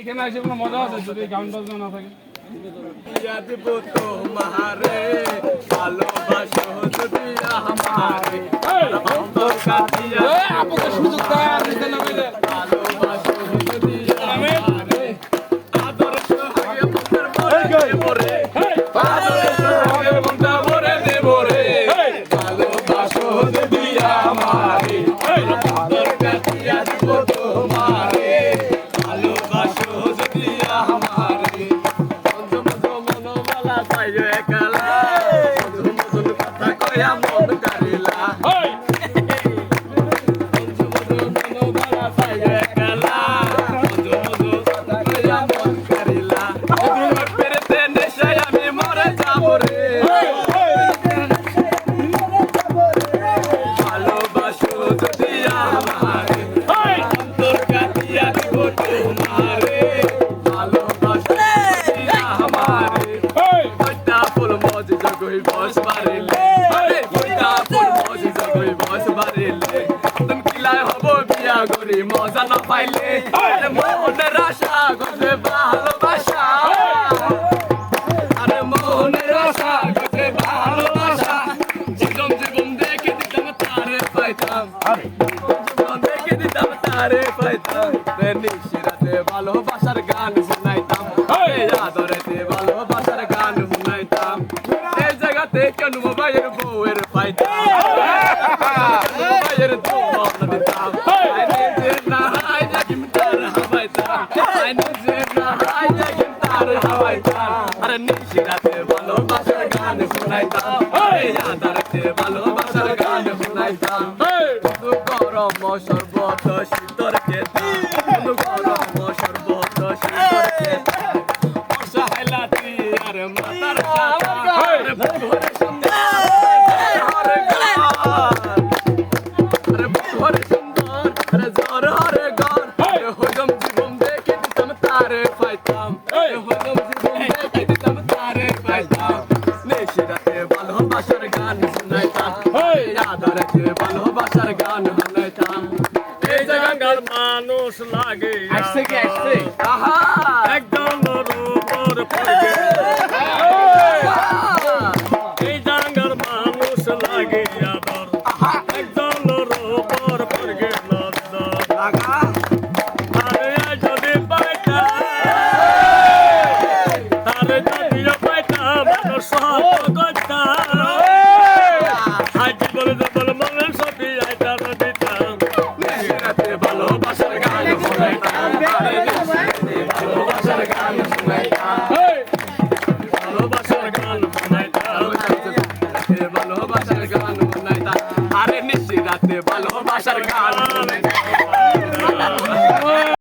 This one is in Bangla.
এখানে এসে কোনো মজা আছে যদি গান বাজনা না থাকে? তোমারে ভালোবাসো যদি আমারে অন্তর কাটিয়া আপনাকে সুযোগ দেয় দিতে না বলে ভালোবাসো যদি আমারে আদর সোহাগে মনের মরে দেবরে আদর সোহাগে মনটা মরে দেবরে ভালোবাসো যদি আমারে অন্তর কাটিয়া দিব তোমারে ভালোবাসো যদি আমারে মনমালা পাইও একলা মধুর মধুর কথা কইয়া মন কারিলা মনমালা পাইও একলা মধুর মধুর কথা কইয়া মন কারিলা তোমার পেরেতে নেশায় আমি মরে যাব রে ভালোবাসো যদি আমারে অন্তর কাটিয়া দিব তোমারে ভালোবাসো যদি আমারে কইতা ফুল মজি জগই বস বারিলে কইতা ফুল মজি জগই বস বারিলে তুমি কিলায় হব বিয়া গরি মজা না পাইলে আরে মনের আশা গজে ভালোবাসা আরে মনের আশা গজে ভালোবাসা জীবন জীবন দেখে দিতাম তারে পাইতাম জীবন দেখে দিতাম তারে পাইতাম নিশিরাতে ভালোবাসার গান শুনাইতাম আদরেতে ভালোবাসার গান শুনাইতাম এই জায়গাতে কেন মোবাইলের বউয়ের পাইতাম মোবাইলের দৌড় দিতাম আরে নিশিরাতে ভালোবাসার গান শুনাইতাম আদরেতে ভালোবাসার গান শুনাইতাম গরম সর্বত শীতর খেতা গরম সর্বত শীতর খেতা বর্ষা হাইলাতি আর মাতার কাটা আরে ভোরে সুন্দর হরে গান আরে ভোরে সুন্দর আরে জোর হরে গান হজম জীবন দেখে দিতাম তারে পাইতাম হজম জীবন দেখে দিতাম তারে পাইতাম নিশিরাতে ভালোবাসার গান শুনাইতাম আদরেতে ভালোবাসার গান শুনাইতাম এই জায়গার মানুষ লাগে আসছে কি আসছে? আহা একদম উপর পড়ে এই জায়গার মানুষ লাগে আদর একদম উপর পড়ে লাগা আরে যদি পাইতাম তারে যদি পাইতাম সব করতাম আজ বলে বল মনের সবই আইতার দিতাম নিশিরাতে ভালোবাসার গান শুনাইতাম ভালোবাসার গান শুনাইতাম ভালোবাসার গান শুনাইতাম ভালোবাসার গান শুনাইতাম আরে নিশিরাতে ভালোবাসার গান শুনাইতাম